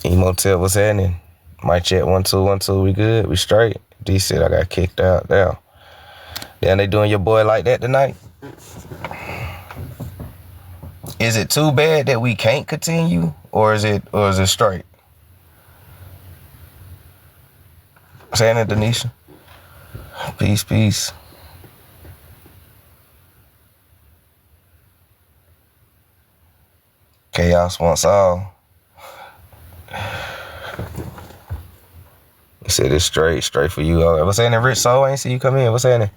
A: Emotel, what's happening? Mic check 1 2 1 2. We good? We straight? D said I got kicked out. Damn, they doing your boy like that tonight? Is it too bad that we can't continue, or is it straight? What's happening, Denisha? Peace. Chaos wants all. He said it's straight for you. What's happening, Rich Soul? I ain't see you come in. What's happening?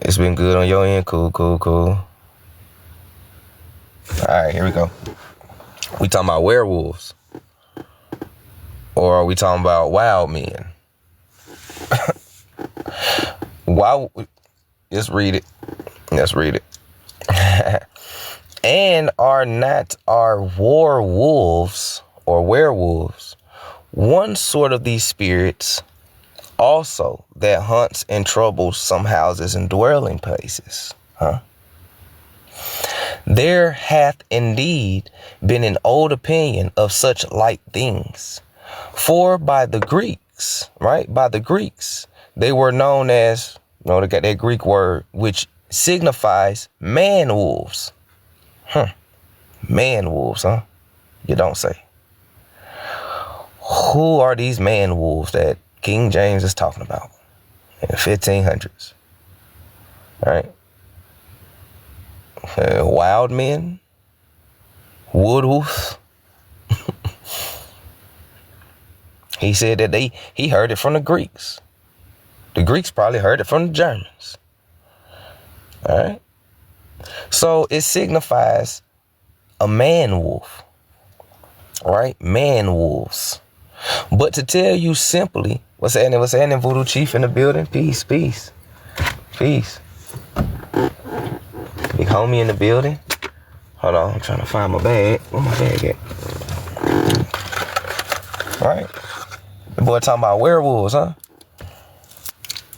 A: It's been good on your end. Cool. All right, here we go. We talking about werewolves, or are we talking about wild men? Wow. Let's read it. And are not our war wolves or werewolves one sort of these spirits also that hunts and troubles some houses and dwelling places? There hath indeed been an old opinion of such like things. For by the Greeks, they were known as, they got that Greek word, which signifies man wolves. Man wolves, huh? You don't say. Who are these man wolves that King James is talking about in the 1500s? All right. Wild men, wood wolves. He said that he heard it from the Greeks. The Greeks probably heard it from the Germans. All right. So it signifies a man wolf, right? Man wolves. But to tell you simply, what's happening, Voodoo Chief in the building? Peace. Big homie in the building. Hold on, I'm trying to find my bag. Where my bag at? All right. The boy talking about werewolves, huh?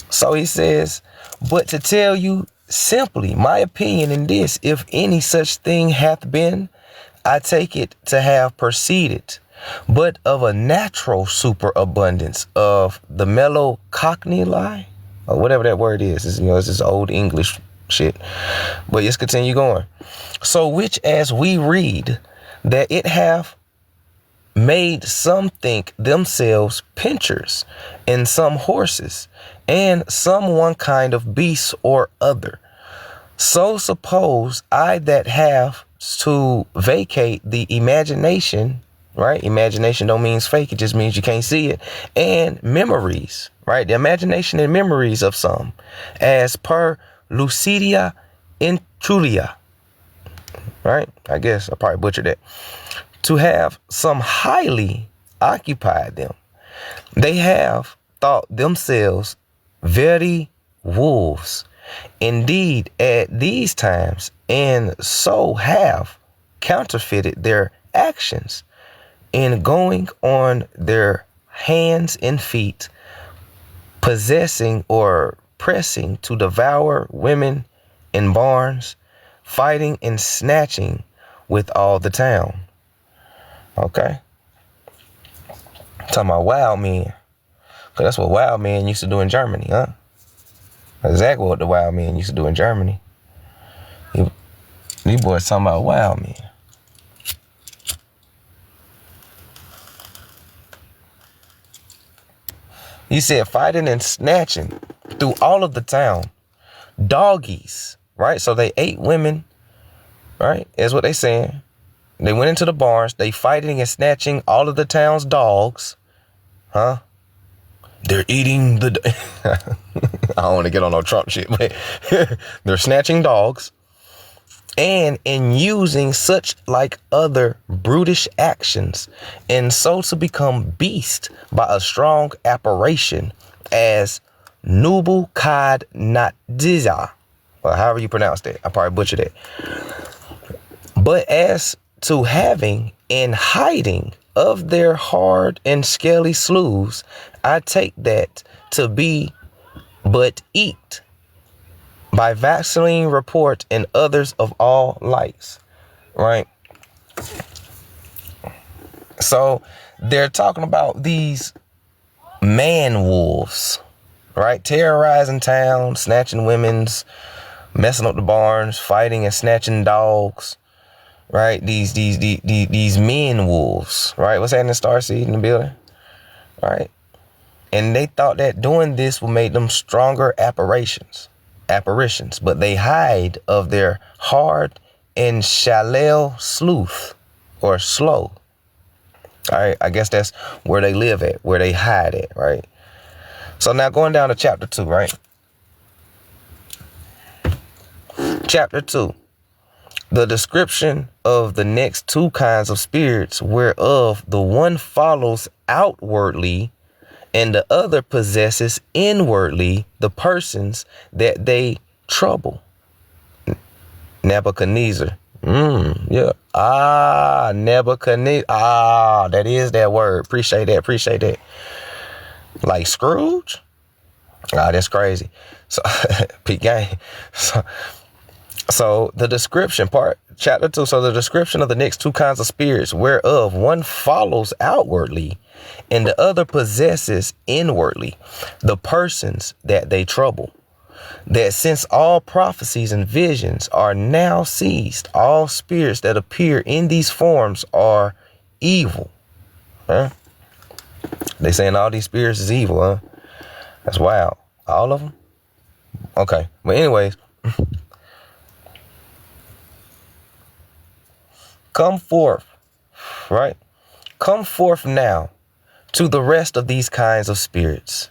A: So he says, but to tell you simply, my opinion in this, if any such thing hath been, I take it to have proceeded, but of a natural superabundance of the mellow cockney lie, or whatever that word is. It's this old English shit. But let's continue going. So which as we read, that it hath made some think themselves pinchers, and some horses, and some one kind of beast or other. So suppose I that have to vacate the imagination, right? Imagination don't mean fake. It just means you can't see it. And memories, right? The imagination and memories of some, as per lucidia intrulia, right? I guess I probably butchered that. To have some highly occupied them. They have thought themselves very wolves, indeed, at these times, and so have counterfeited their actions in going on their hands and feet, possessing or pressing to devour women in barns, fighting and snatching with all the town. Okay. Talking about wild men. Because that's what wild men used to do in Germany, huh? That's exactly what the wild men used to do in Germany. These boys talking about wild men. He said fighting and snatching through all of the town. Doggies, right? So they ate women, right? Is what they saying. They went into the barns. They fighting and snatching all of the town's dogs. Huh? They're eating the... I don't want to get on no Trump shit, but they're snatching dogs. And in using such like other brutish actions, and so to become beast by a strong apparition as Nubal Kad Natziza, or however you pronounce that. I probably butchered it. But as to having in hiding of their hard and scaly sloughs, I take that to be but eat by vacillating report and others of all likes, right? So they're talking about these man wolves, right? Terrorizing towns, snatching women's, messing up the barns, fighting and snatching dogs, right? These men wolves, right? What's happening, Starseed in the building, right? And they thought that doing this would make them stronger apparitions, but they hide of their hard and shallow sleuth or slow. All right, I guess that's where they live at, where they hide at, right? So now going down to chapter 2, right? Chapter 2, the description of the next two kinds of spirits, whereof the one follows outwardly and the other possesses inwardly the persons that they trouble. Nebuchadnezzar. Yeah. Nebuchadnezzar. That is that word. Appreciate that. Like Scrooge? That's crazy. So, Pete Gang. So the description part, chapter 2. So the description of the next two kinds of spirits, whereof one follows outwardly and the other possesses inwardly the persons that they trouble. That since all prophecies and visions are now ceased, all spirits that appear in these forms are evil. Huh? They saying all these spirits is evil, huh? That's wild. All of them? Okay. But anyways, come forth, right? Come forth now to the rest of these kinds of spirits.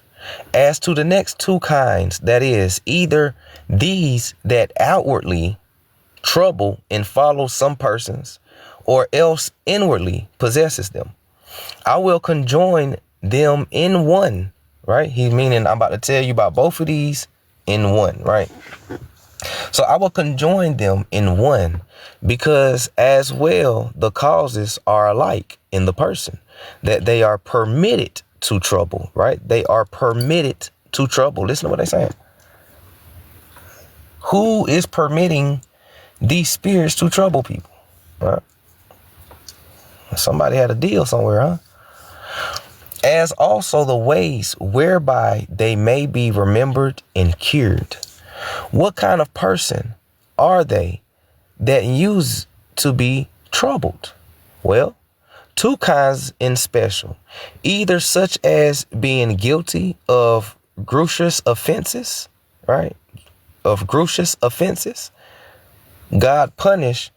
A: As to the next two kinds, that is, either these that outwardly trouble and follow some persons, or else inwardly possesses them, I will conjoin them in one, right? He's meaning I'm about to tell you about both of these in one, right? So I will conjoin them in one, because as well the causes are alike in the person, that they are permitted to trouble, right? They are permitted to trouble. Listen to what they're saying. Who is permitting these spirits to trouble people, right? Somebody had a deal somewhere, huh? As also the ways whereby they may be remembered and cured. What kind of person are they that use to be troubled? Well, two kinds in special, either such as being guilty of grievous offenses, right? Of grievous offenses, God punished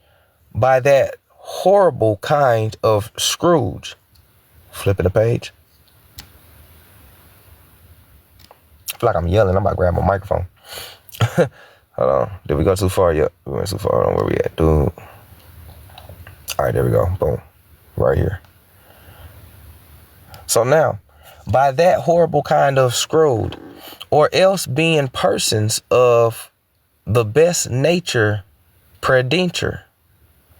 A: by that horrible kind of Scrooge. Flipping the page. I feel like I'm yelling. I'm about to grab my microphone. Hold on. Did we go too far yet? We went too far. Hold on, where we at, dude? All right, there we go. Boom. Right here. So now, by that horrible kind of screwed, or else being persons of the best nature predenture,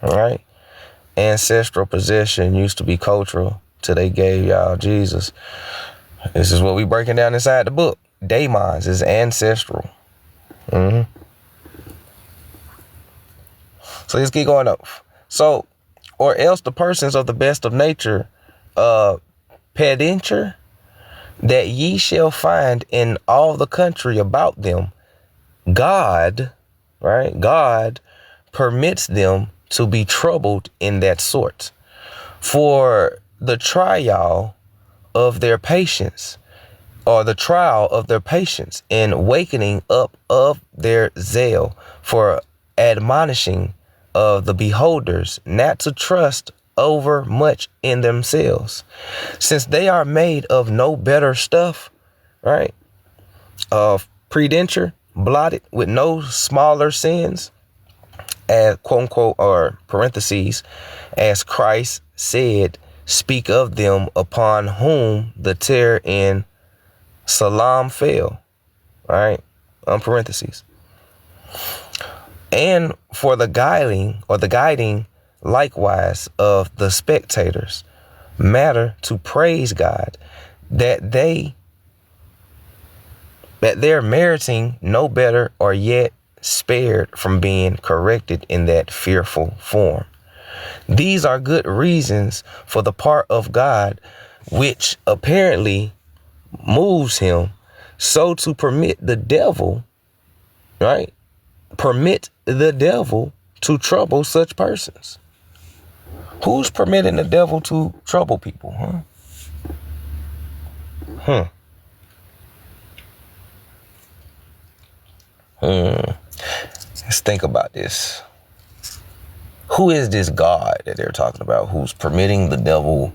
A: all right? Ancestral possession used to be cultural till they gave y'all Jesus. This is what we breaking down inside the book. Daemons is ancestral. So let's keep going up. So, or else the persons of the best of nature, peradventure, that ye shall find in all the country about them, God, right? God permits them to be troubled in that sort, for the trial of their patience, or the trial of their patience in wakening up of their zeal, for admonishing of the beholders not to trust over much in themselves, since they are made of no better stuff, right? Of predenture, blotted with no smaller sins, as quote unquote, or parentheses, as Christ said, speak of them upon whom the terror in Salam fell, right? Parentheses. And for the guiding, or the guiding likewise of the spectators, matter to praise God, that they're meriting no better, or yet spared from being corrected in that fearful form. These are good reasons for the part of God, which apparently moves him so to permit the devil, right? Permit the devil to trouble such persons. Who's permitting the devil to trouble people, Let's think about this. Who is this God that they're talking about who's permitting the devil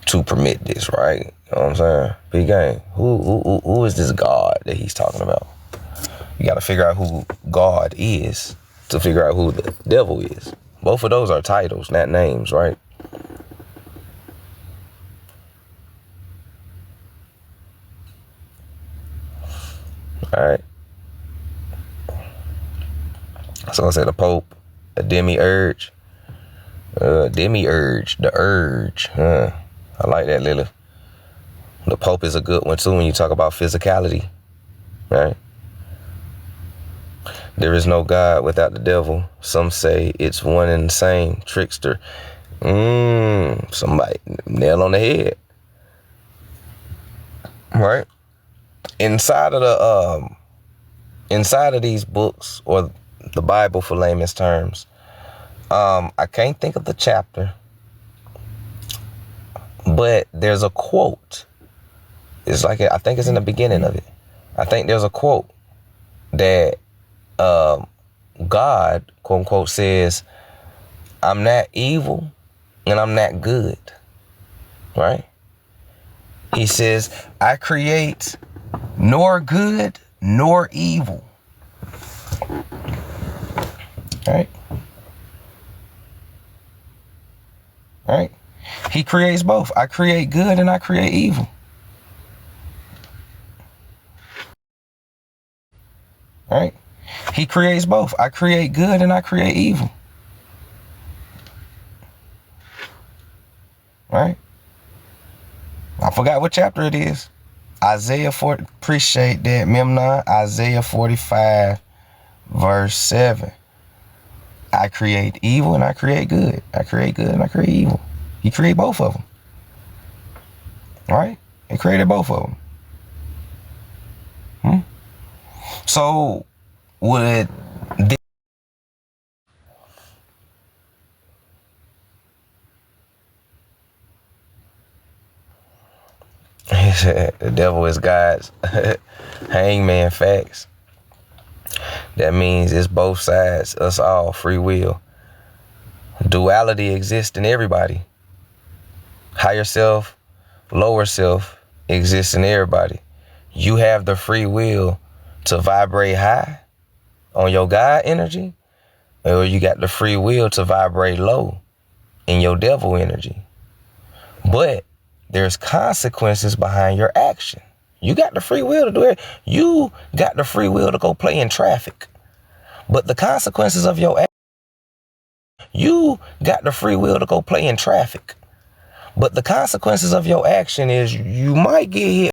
A: to permit this, right? You know what I'm saying? Big game. Who is this God that he's talking about? You got to figure out who God is to figure out who the devil is. Both of those are titles, not names, right? All right. So I said the Pope, a demiurge, the urge. I like that, Lilith. The Pope is a good one too when you talk about physicality, right? There is no God without the devil. Some say it's one and the same. Trickster. Somebody nail on the head. Right? Inside of these books, or the Bible for layman's terms, I can't think of the chapter, but there's a quote. It's like, I think it's in the beginning of it. I think there's a quote that God, quote unquote, says, I'm not evil and I'm not good, right? He says, I create nor good nor evil, right? Right? He creates both. I create good and I create evil. Right? He creates both. I create good and I create evil. Right? I forgot what chapter it is. Isaiah 40, appreciate that, Memnon. Isaiah 45, verse 7. I create evil and I create good. I create good and I create evil. He created both of them. Right? He created both of them. So, would the devil is God's hangman, facts. That means it's both sides, us all, free will. Duality exists in everybody. Higher self, lower self exists in everybody. You have the free will to vibrate high on your God energy, or you got the free will to vibrate low in your devil energy. But there's consequences behind your action. You got the free will to do it. You got the free will to go play in traffic. But the consequences of your action, you got the free will to go play in traffic. But the consequences of your action is you might get hit